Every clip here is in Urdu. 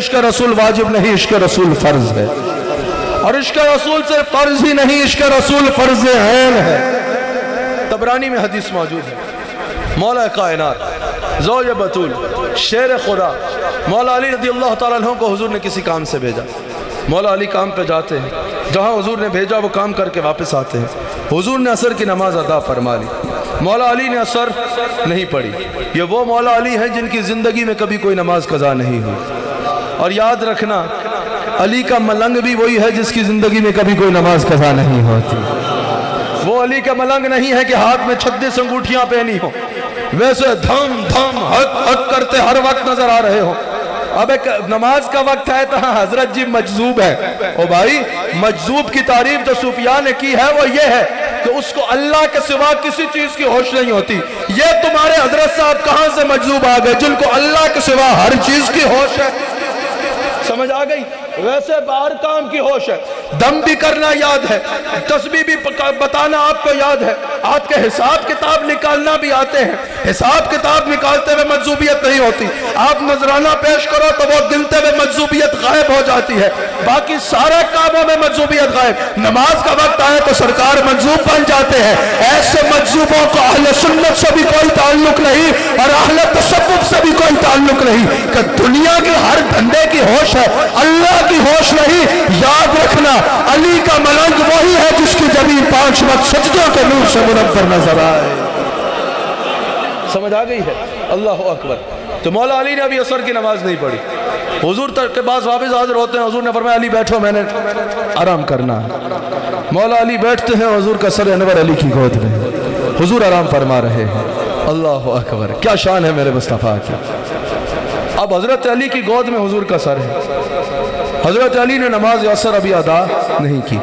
عشق رسول واجب نہیں، عشق رسول فرض ہے، اور عشق رسول سے فرض ہی نہیں، عشق رسول فرض عین ہے۔ طبرانی میں حدیث موجود ہے، مولا کائنات زوج بطول شیر خدا مولا علی رضی اللہ تعالیٰ عنہ کو حضور نے کسی کام سے بھیجا۔ مولا علی کام پہ جاتے ہیں، جہاں حضور نے بھیجا وہ کام کر کے واپس آتے ہیں۔ حضور نے عصر کی نماز ادا فرما لی، مولا علی نے عصر نہیں پڑھی۔ یہ وہ مولا علی ہیں جن کی زندگی میں کبھی کوئی نماز قضا نہیں ہوئی۔ اور یاد رکھنا، علی کا ملنگ بھی وہی ہے جس کی زندگی میں کبھی کوئی نماز قضا نہیں ہوتی۔ وہ علی کا ملنگ نہیں ہے کہ ہاتھ میں 36 انگوٹھیاں پہنی ہوں، ویسے دھم دھم حق حق کرتے ہر وقت نظر آ رہے ہوں۔ اب ایک نماز کا وقت ہے تو حضرت جی مجذوب ہے۔ او بھائی، مجذوب کی تعریف جو صوفیاء نے کی ہے وہ یہ ہے کہ اس کو اللہ کے سوا کسی چیز کی ہوش نہیں ہوتی۔ یہ تمہارے حضرت صاحب کہاں سے مجذوب آ گئے جن کو اللہ کے سوا ہر چیز کی ہوش ہے؟ سمجھ آ گئی؟ ویسے باہر کام کی ہوش ہے، دم بھی کرنا یاد ہے، تسبیح بھی بتانا آپ کو یاد ہے، آپ کے حساب کتاب نکالنا بھی آتے ہیں۔ حساب کتاب نکالتے ہوئے مجذوبیت نہیں ہوتی، آپ نذرانہ پیش کرو تو وہ گنتے ہوئے مجذوبیت غائب ہو جاتی ہے، باقی سارے کاموں میں مجذوبیت غائب۔ نماز کا وقت آئے تو سرکار مجذوب بن جاتے ہیں۔ ایسے مجذوبوں کو اہل سنت سے بھی کوئی تعلق نہیں اور اہل تصوف سے بھی کوئی تعلق نہیں کہ دنیا کی ہر دھندے کی ہوش ہے، اللہ کی ہوش نہیں۔ یاد رکھنا، علی کا ملنگ وہی ہے جس کی جبین 5 وقت سجدوں کے نور سے منور نظر آئے۔ سمجھ آ گئی ہے؟ اللہ اکبر۔ تو مولا علی نے ابھی عصر کی نماز نہیں پڑھی، حضور کے پاس واپس حاضر ہوتے ہیں۔ حضور نے فرمایا علی بیٹھو، میں نے آرام کرنا ہے۔ مولا علی بیٹھتے ہیں، حضور کا سر انور علی کی گود میں، حضور آرام فرما رہے ہیں۔ اللہ اکبر، کیا شان ہے میرے مصطفیٰ کی۔ اب حضرت علی کی گود میں حضور کا سر ہے۔ حضرت علی نے نماز عصر ابھی ادا نہیں کی،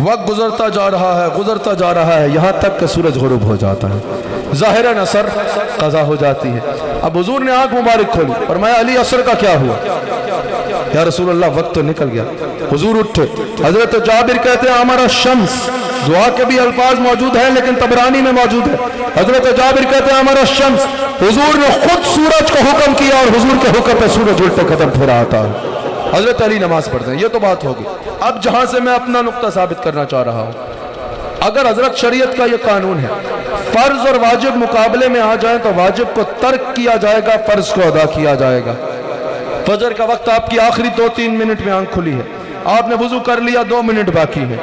وقت گزرتا جا رہا ہے، گزرتا جا رہا ہے، یہاں تک کہ سورج غروب ہو جاتا ہے، ظاہراً عصر قضا ہو جاتی ہے۔ اب حضور نے آنکھ مبارک کھولی، فرمایا علی عصر کا کیا ہوا؟ یا رسول اللہ وقت تو نکل گیا۔ حضور اٹھے، حضرت جابر کہتے ہیں ہمارا شمس، دعا کے بھی الفاظ موجود ہیں لیکن طبرانی میں موجود ہے۔ حضرت جابر کہتے ہیں ہمارا شمس، حضور نے خود سورج کو حکم کیا اور حضور کے حکم پہ سورج الٹے قدم پھر آتا ہے۔ حضرت علی نماز پڑھتے ہیں۔ یہ تو بات ہوگی۔ اب جہاں سے میں اپنا نقطہ ثابت کرنا چاہ رہا ہوں، اگر حضرت شریعت کا یہ قانون ہے، فرض اور واجب مقابلے میں آ جائیں تو واجب کو ترک کیا جائے گا، فرض کو ادا کیا جائے گا۔ فجر کا وقت آپ کی آخری 2-3 منٹ میں آنکھ کھلی ہے، آپ نے وضو کر لیا، 2 منٹ باقی ہے،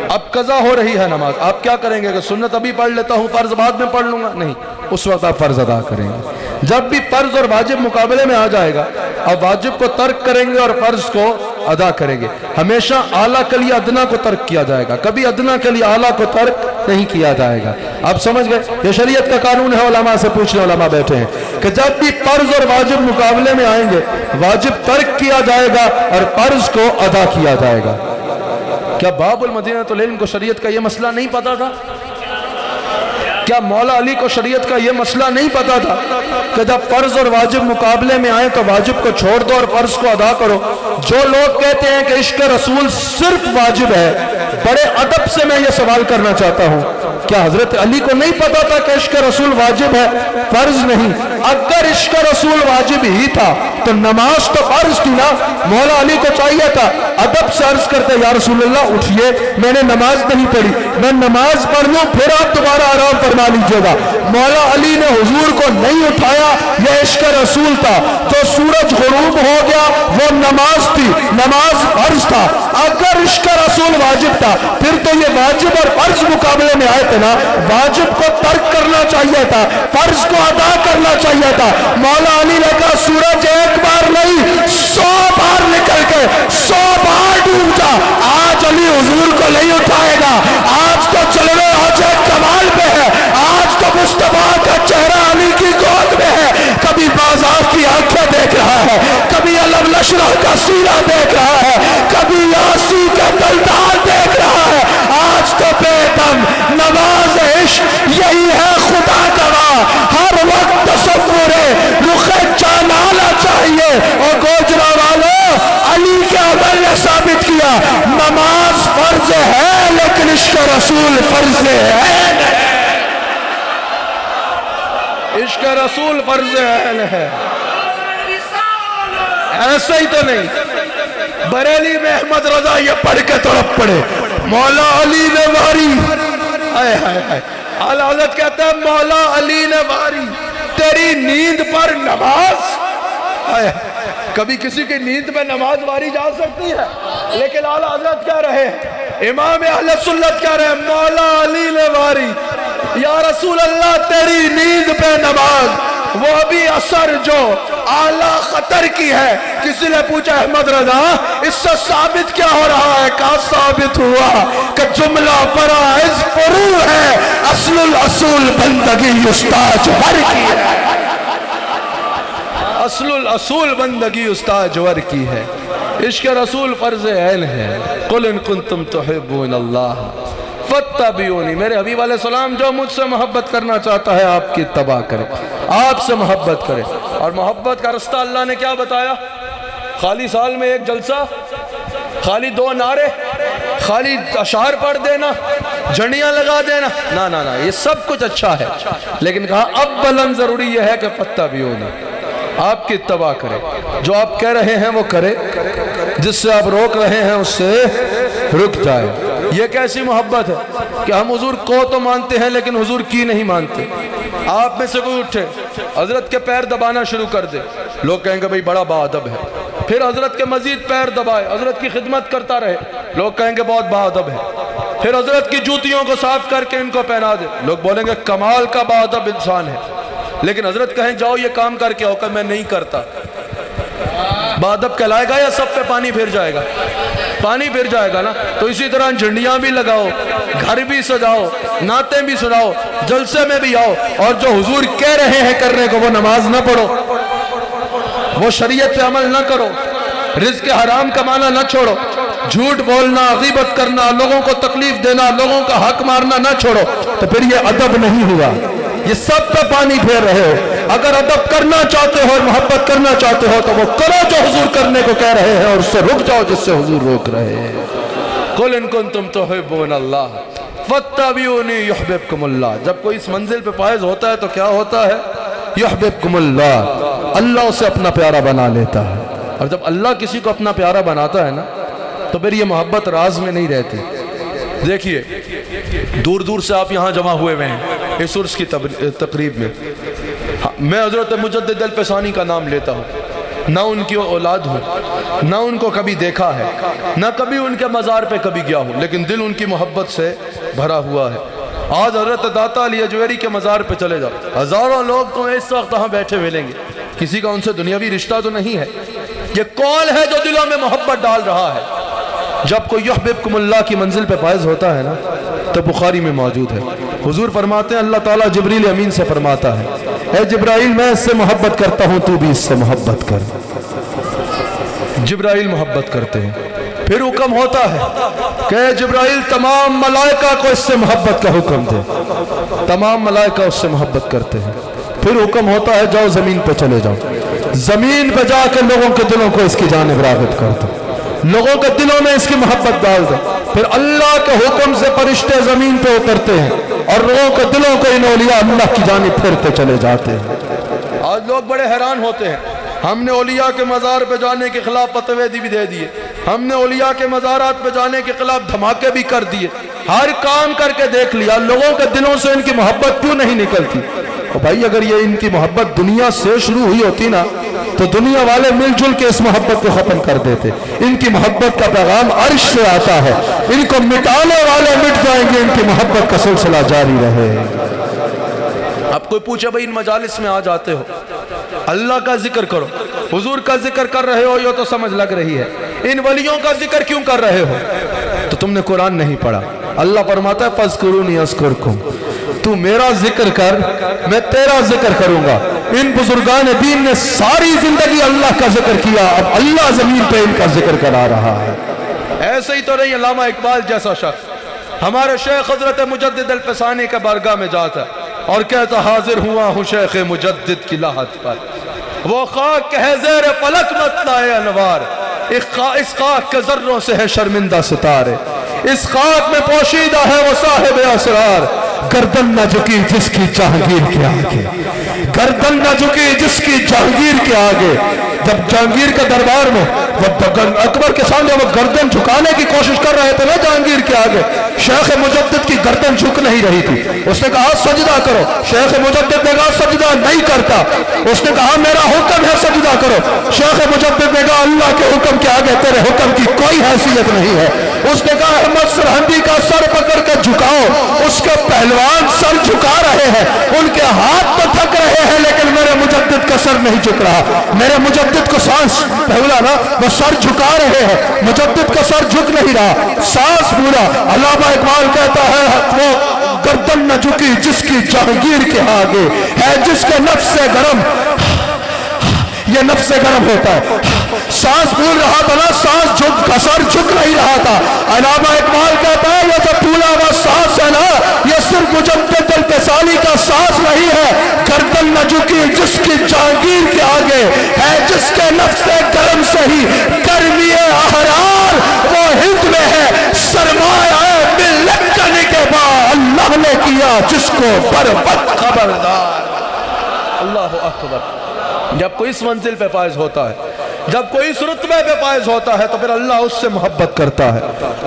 اب قضا ہو رہی ہے نماز، آپ کیا کریں گے کہ سنت ابھی پڑھ لیتا ہوں، فرض بعد میں پڑھ لوں گا؟ نہیں، اس وقت آپ فرض ادا کریں گے۔ جب بھی فرض اور واجب مقابلے میں آ جائے گا، اب واجب کو ترک کریں گے اور فرض کو ادا کریں گے۔ ہمیشہ اعلیٰ کے لیے ادنا کو ترک کیا جائے گا، کبھی ادنا کے لیے اعلیٰ کو ترک نہیں کیا جائے گا۔ آپ سمجھ گئے؟ یہ شریعت کا قانون ہے، علماء سے پوچھ لیں، علماء بیٹھے ہیں کہ جب بھی فرض اور واجب مقابلے میں آئیں گے، واجب ترک کیا جائے گا اور فرض کو ادا کیا جائے گا۔ کیا باب المدینۃ العلم کو شریعت کا یہ مسئلہ نہیں پتا تھا؟ کیا مولا علی کو شریعت کا یہ مسئلہ نہیں پتا تھا کہ جب فرض اور واجب مقابلے میں آئیں تو واجب کو چھوڑ دو اور فرض کو ادا کرو؟ جو لوگ کہتے ہیں کہ عشق رسول صرف واجب ہے، بڑے ادب سے میں یہ سوال کرنا چاہتا ہوں، کیا حضرت علی کو نہیں پتا تھا کہ عشق رسول واجب ہے، فرض نہیں؟ اگر عشق رسول واجب ہی تھا تو نماز تو فرض تھی نا۔ مولا علی کو چاہیے تھا ادب سے عرض کرتے یا رسول اللہ اٹھئے، میں نے نماز نہیں پڑھی، میں نماز پڑھ لوں پھر آپ دوبارہ آرام فرما لیجیے گا۔ مولا علی نے حضور کو نہیں اٹھایا، یہ عشق رسول تھا۔ جو سورج غروب ہو گیا وہ نماز تھی، نماز فرض تھا۔ اگر عشق رسول واجب تھا پھر تو یہ واجب اور فرض مقابلے میں آئے تھے نا، واجب کو ترک کرنا چاہیے تھا، فرض کو ادا کرنا چاہیے تھا۔ مولا علی نے کہا سورج ایک بار نہیں 100 بار نکل کے 100 بار ڈوب جا، آج علی حضور کو نہیں اٹھائے گا۔ آج تو چلنے حجہ کمال پہ ہے، آج تو مصطفیٰ کا چہرہ علی کی گود میں ہے۔ کبھی بازار کی آنکھیں دیکھ رہا ہے، کبھی علم نشرہ کا سینہ دیکھ رہا ہے، کبھی یاسی کا دلدال دیکھ رہا ہے۔ آج تو بے دم نماز عشق یہی ہے خدا گواہ، ہر وقت تصور رخ چاند آنا چاہیے۔ اور گوجرا والوں، علی کے عمل نے ثابت کیا نماز فرض ہے لیکن عشق رسول فرض ہے، عشق رسول فرض ہے۔ ایسا ہی تو نہیں. بریلی میں احمد رضا یہ پڑھ کے تڑپ پڑے مولا علی نے واری. اعلیٰ حضرت کہتا ہے مولا علی نے واری تیری نیند پر نماز. کبھی کسی کی نیند پہ نماز واری جا سکتی ہے؟ لیکن اعلیٰ حضرت کہہ رہے ہیں, امام اہل سنت کہہ رہے ہیں مولا علی نے واری یا رسول اللہ تیری نیند پہ نماز, وہ بھی اثر جو اعلیٰ خطر کی ہے. کسی نے پوچھا احمد رضا اس سے ثابت کیا ہو رہا ہے؟ کہا ثابت ہوا کہ جملہ فرائض فرو ہے, اصل الاصول بندگی استاد جوہر کی ہے. اصل الاصول بندگی استاد جوہر کی ہے. عشق رسول فرض عین ہے. قل ان کنتم تحبون اللہ فاتبعونی. میرے حبیب علیہ السلام جو مجھ سے محبت کرنا چاہتا ہے آپ کی اتباع کرے, آپ سے محبت کرے. اور محبت کا رستہ اللہ نے کیا بتایا؟ خالی سال میں ایک جلسہ, خالی 2 نعرے, خالی اشعار پڑھ دینا, جھنڈیاں لگا دینا, نا نا نا, یہ سب کچھ اچھا ہے. لیکن کہا اب بلند ضروری یہ ہے کہ فاتبعونی, آپ کی اتباع کرے. جو آپ کہہ رہے ہیں وہ کرے, جس سے آپ روک رہے ہیں اس سے رک جائے. یہ کیسی محبت ہے کہ ہم حضور کو تو مانتے ہیں لیکن حضور کی نہیں مانتے. آپ میں سے کوئی اٹھے حضرت کے پیر دبانا شروع کر دے, لوگ کہیں گے بھئی بڑا باادب ہے. پھر حضرت کے مزید پیر دبائے, حضرت کی خدمت کرتا رہے, لوگ کہیں گے بہت باادب ہے. پھر حضرت کی جوتیوں کو صاف کر کے ان کو پہنا دے, لوگ بولیں گے کمال کا باادب انسان ہے. لیکن حضرت کہیں جاؤ یہ کام کر کے آؤ, کہ میں نہیں کرتا, باادب کہلائے گا یا سب پہ پانی پھر جائے گا؟ پانی پھر جائے گا نا. تو اسی طرح جھنڈیاں بھی لگاؤ, گھر بھی سجاؤ, نعتیں بھی سناؤ, جلسے میں بھی آؤ, اور جو حضور کہہ رہے ہیں کرنے کو وہ نماز نہ پڑھو, وہ شریعت پہ عمل نہ کرو, رزق حرام کمانا نہ چھوڑو, جھوٹ بولنا, غیبت کرنا, لوگوں کو تکلیف دینا, لوگوں کا حق مارنا نہ چھوڑو, تو پھر یہ ادب نہیں ہوا. یہ سب پہ پانی پھیر رہے ہو. اگر ادب کرنا چاہتے ہو اور محبت کرنا چاہتے ہو تو وہ کرو جو حضور کرنے کو کہہ رہے ہیں, اور اس سے رک جاؤ جس سے حضور روک رہے ہیں. قل ان کنتم تحبون اللہ فاتبعونی یحببکم اللہ. جب کوئی اس منزل پہ فائز ہوتا ہے تو کیا ہوتا ہے؟ یحببکم اللہ, اللہ اسے اپنا پیارا بنا لیتا ہے. اور جب اللہ کسی کو اپنا پیارا بناتا ہے نا تو پھر یہ محبت راز میں نہیں رہتی. دیکھیے دور دور سے آپ یہاں جمع ہوئے ہیں اس عرس کی تقریب میں. میں حضرت مجدد الفسانی کا نام لیتا ہوں, نہ ان کی اولاد ہوں, نہ ان کو کبھی دیکھا ہے, نہ کبھی ان کے مزار پہ کبھی گیا ہوں, لیکن دل ان کی محبت سے بھرا ہوا ہے. آج حضرت داتا علی اجویری کے مزار پہ چلے جاؤ, ہزاروں لوگ تو اس وقت وہاں بیٹھے ملیں گے, کسی کا ان سے دنیاوی رشتہ تو نہیں ہے. یہ کون ہے جو دلوں میں محبت ڈال رہا ہے؟ جب کوئی یحببکم اللہ کی منزل پہ فائز ہوتا ہے نا تو بخاری میں موجود ہے, حضور فرماتے ہیں اللہ تعالیٰ جبریل امین سے فرماتا ہے اے جبرائیل میں اس سے محبت کرتا ہوں, تو بھی اس سے محبت کر. جبرائیل محبت کرتے ہیں. پھر حکم ہوتا ہے کہ اے جبرائیل تمام ملائکہ کو اس سے محبت کا حکم دے. تمام ملائکہ اس سے محبت کرتے ہیں. پھر حکم ہوتا ہے جاؤ زمین پہ چلے جاؤ, زمین پہ جا کے لوگوں کے دلوں کو اس کی جانب راغب کر دو, لوگوں کے دلوں میں اس کی محبت ڈال دو. پھر اللہ کے حکم سے فرشتے زمین پہ اترتے ہیں اور لوگوں کے دلوں کو ان اولیاء اللہ کی جانب پھرتے چلے جاتے ہیں. آج لوگ بڑے حیران ہوتے ہیں, ہم نے اولیاء کے مزار پہ جانے کے خلاف فتوے بھی دے دیے, ہم نے اولیاء کے مزارات پہ جانے کے خلاف دھماکے بھی کر دیے, ہر کام کر کے دیکھ لیا, لوگوں کے دلوں سے ان کی محبت کیوں نہیں نکلتی؟ اور بھائی اگر یہ ان کی محبت دنیا سے شروع ہوئی ہوتی نا تو دنیا والے مل جل کے اس محبت کو ختم کر دیتے. ان کی محبت کا پیغام عرش سے آتا ہے, ان کو مٹانے والے مٹ جائیں گے, ان کی محبت کا سلسلہ جاری رہے. اب کوئی پوچھے بھائی ان مجالس میں آ جاتے ہو, اللہ کا ذکر کرو, حضور کا ذکر کر رہے ہو, یہ تو سمجھ لگ رہی ہے, ان ولیوں کا ذکر کیوں کر رہے ہو؟ تو تم نے قرآن نہیں پڑھا. اللہ فرماتا ہے فَاذْكُرُونِي أَذْكُرْكُمْ, تو میرا ذکر کر میں تیرا ذکر کروں گا. ان بزرگان دین نے ساری زندگی اللہ کا ذکر کیا, اب اللہ زمین پہ ان کا ذکر کرا رہا ہے. ایسے ہی تو نہیں علامہ اقبال جیسا شخص ہمارے شیخ حضرت مجدد الفسانی کے بارگاہ میں جاتا اور کہتا حاضر ہوا ہوں شیخ مجدد کی لاحت پر, وہ خاک ہے زیر فلک مت لائے انوار, اس خاک کے ذروں سے ہے شرمندہ ستارے, اس خاک میں پوشیدہ ہے وہ صاحب اسرار, گردن نہ جھکی جس کی جہانگیر کے آگے, گردن نہ جھکی جس کی جہانگیر کے آگے, جب جہانگیر کے دربار میں اکبر کے سامنے وہ گردن جھکانے کی کوشش کر رہے تھے نا جہانگیر کے آگے، شیخ مجدد کی گردن جھک نہیں رہی تھی۔ اس نے کہا سجدہ کرو، شیخ مجدد نے کہا سجدہ نہیں کرتا۔ اس نے کہا میرا حکم ہے سجدہ کرو، شیخ مجدد نے کہا اللہ کے حکم کے آگے تیرے حکم کی کوئی حیثیت نہیں ہے۔ اس نے کہا احمد سرہندی کا سر پکڑ کے جھکاؤ، اس کے پہلوان سر جھکا رہے ہیں، ان کے ہاتھ تو تھک رہے ہیں لیکن میرے مجدد کا سر نہیں جھک رہا۔ میرے مجدد کو سانس پہلا نا وہ سر جھکا رہے ہیں، مجدد کا سر جھک نہیں رہا، سانس پورا۔ علامہ اقبال کہتا ہے وہ گردن نہ جھکی جس کی جہانگیر کے آگے ہے، جس کے نفس سے گرم، یہ نفس سے گرم ہوتا ہے۔ سانس پھول رہا تھا نا، سانس جھک، سر جھک نہیں رہا تھا۔ علامہ اقبال کہتا ہے یہ جو پھولا ہوا سانس ہے نا، یہ صرف مجدد الفسانی کا سانس نہیں ہے۔ گردن نہ جھکی جس کی جہانگیر کے آگے ہے، جس کے نفس سے گرم سہی گرمی احرار وہ ہند میں ہے۔ سرمایہ ملت کا نگہباں اللہ نے کیا جس کو بربط خبردار۔ اللہ اکبر۔ جب کوئی اس منزل پہ فائز ہوتا ہے، جب کوئی اس رتبے پہ فائز ہوتا ہے تو پھر اللہ اس سے محبت کرتا ہے،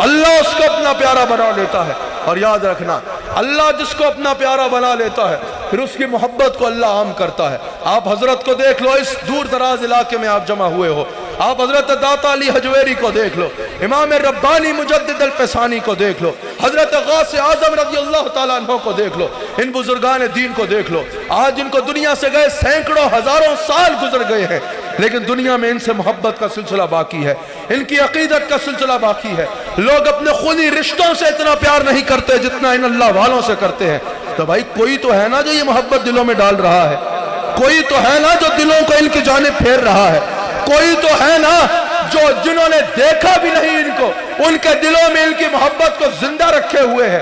اللہ اس کو اپنا پیارا بنا لیتا ہے۔ اور یاد رکھنا، اللہ جس کو اپنا پیارا بنا لیتا ہے پھر اس کی محبت کو اللہ عام کرتا ہے۔ آپ حضرت کو دیکھ لو، اس دور دراز علاقے میں آپ جمع ہوئے ہو، آپ حضرت داتا علی حجویری کو دیکھ لو، امام ربانی مجدد الفسانی کو دیکھ لو، حضرت غوث اعظم رضی اللہ تعالیٰ عنہ کو دیکھ لو، ان بزرگان دین کو دیکھ لو۔ آج ان کو دنیا سے گئے سینکڑوں ہزاروں سال گزر گئے ہیں لیکن دنیا میں ان سے محبت کا سلسلہ باقی ہے، ان کی عقیدت کا سلسلہ باقی ہے۔ لوگ اپنے خونی رشتوں سے اتنا پیار نہیں کرتے جتنا ان اللہ والوں سے کرتے ہیں۔ تو بھائی کوئی تو ہے نا جو یہ محبت دلوں میں ڈال رہا ہے، کوئی تو ہے نا جو دلوں کو ان کی جانب پھیر رہا ہے، کوئی تو ہے نا جو جنہوں نے دیکھا بھی نہیں ان کو، ان کے دلوں میں ان کی محبت کو زندہ رکھے ہوئے ہے۔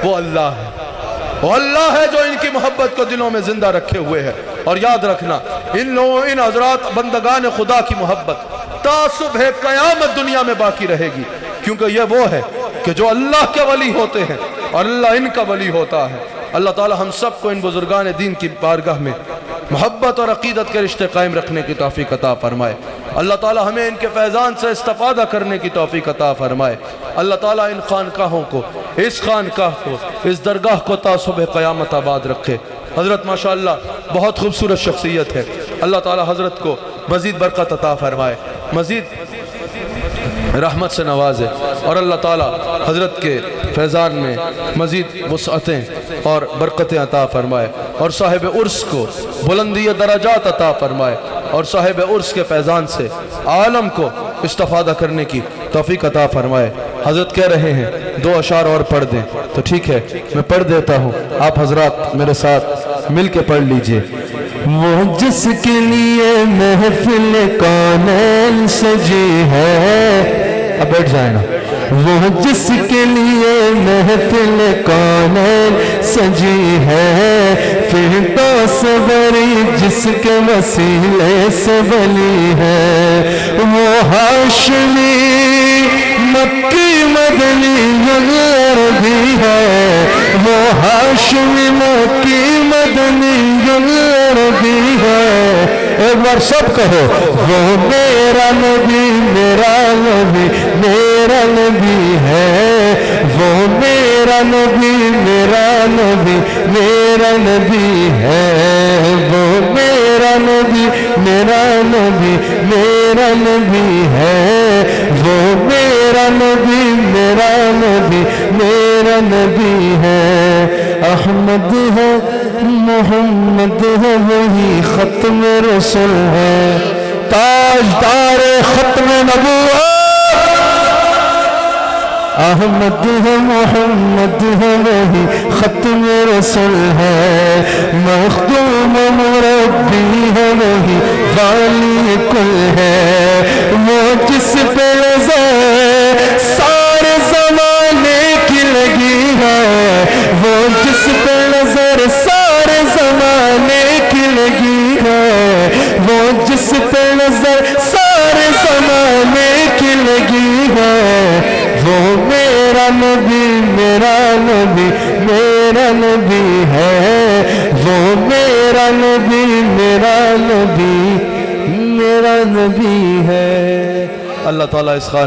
وہ اللہ ہے، وہ اللہ ہے جو ان کی محبت کو دلوں میں زندہ رکھے ہوئے ہے۔ اور یاد رکھنا، ان لوگوں، ان حضرات بندگان خدا کی محبت تا صبح قیامت دنیا میں باقی رہے گی، کیونکہ یہ وہ ہے کہ جو اللہ کے ولی ہوتے ہیں اور اللہ ان کا ولی ہوتا ہے۔ اللہ تعالی ہم سب کو ان بزرگان دین کی بارگاہ میں محبت اور عقیدت کے رشتے قائم رکھنے کی توفیق عطا فرمائے۔ اللہ تعالی ہمیں ان کے فیضان سے استفادہ کرنے کی توفیق عطا فرمائے۔ اللہ تعالی ان خانقاہوں کو، اس خانقاہ کو، اس درگاہ کو تا صبح قیامت آباد رکھے۔ حضرت ماشاءاللہ بہت خوبصورت شخصیت ہے، اللہ تعالی حضرت کو مزید برکت عطا فرمائے، مزید رحمت سے نوازے، اور اللہ تعالی حضرت کے فیضان میں مزید وسعتیں اور برکتیں عطا فرمائے، اور صاحب عرس کو بلندی درجات عطا فرمائے، اور صاحب عرس کے فیضان سے عالم کو استفادہ کرنے کی توفیق عطا فرمائے۔ حضرت کہہ رہے ہیں دو اشعار اور پڑھ دیں تو ٹھیک ہے، میں پڑھ دیتا ہوں، آپ حضرات میرے ساتھ مل کے پڑھ لیجئے۔ وہ جس کے لیے محفل کونین سجی ہے، اب بیٹھ جائیں نا، وہ جس کے لیے محفل کونین سجی ہے، فردوس بری جس کے وسیلے سے بلی ہے، وہ ہاشمی مکی مدنی عربی ہے، وہ ہاشمی مکی مدنی عربی ہے۔ ایک بار سب کہو، وہ میرا نبی میرا نبی میرا نبی ہے، وہ میرا نبی میرا نبی میرا نبی ہے، وہ میرا نبی میرا نبی میرا نبی ہے، وہ میرا نبی میرا نبی میرا نبی ہے۔ احمد ہے محمد ہے وہی ختم رسول ہے، تاجدار ختم نبوت۔ احمد ہے محمد ہے وہی ختم رسول ہے، مخدوم مربی ہے وہی والی کل ہے، وہ جس پہ نظر سارے زمانے کی لگی ہے، وہ جس پہ نظر سارے زمانے کی لگی ہے، وہ جس پہ نظر سارے زمانے کی لگی ہے، وہ میرا نبی میرا نبی میرا نبی ہے، وہ میرا نبی میرا نبی میرا نبی ہے. اللہ تعالیٰ اس خان